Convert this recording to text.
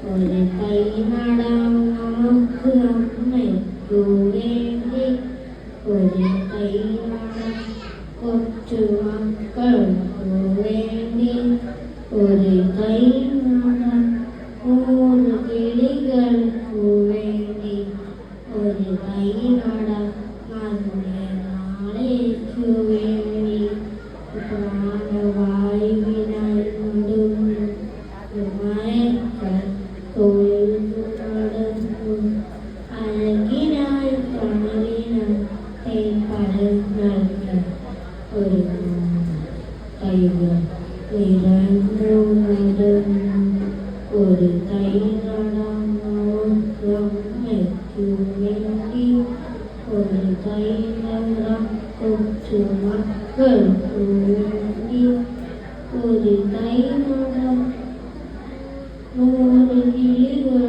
ഒരു കൈ നടാം നമുക്ക് അമ്മയ്ക്കു വേണ്ടി, ഒരു കൈ നടാം കൊച്ചു മക്കൾക്കു വേണ്ടി, ഒരു കൈ നടാം മൂന്ന് കിളികൾക്കു വേണ്ടി, ഒരു കൈ നടാം നല്ല നാളേക്കു വേണ്ടി. പ്രാണവായുവിനായി നടുന്നു മയക്കൾ തൊഴുതു നടന്നു, അഴകിനായി തണലിനായി തേപ്പടങ്ങൾക്ക് ഒരു കൈകൾ നിറഞ്ഞു നടന്നു, ഒരു കൈ നടാം നമുക്ക് അമ്മയ്ക്കു വേണ്ടി, ഒരു കൈ നടാം കൊച്ചു മക്കൾക്കു വേണ്ടി, ഒരു കൈ നടാം നൂറ് കിളികൾ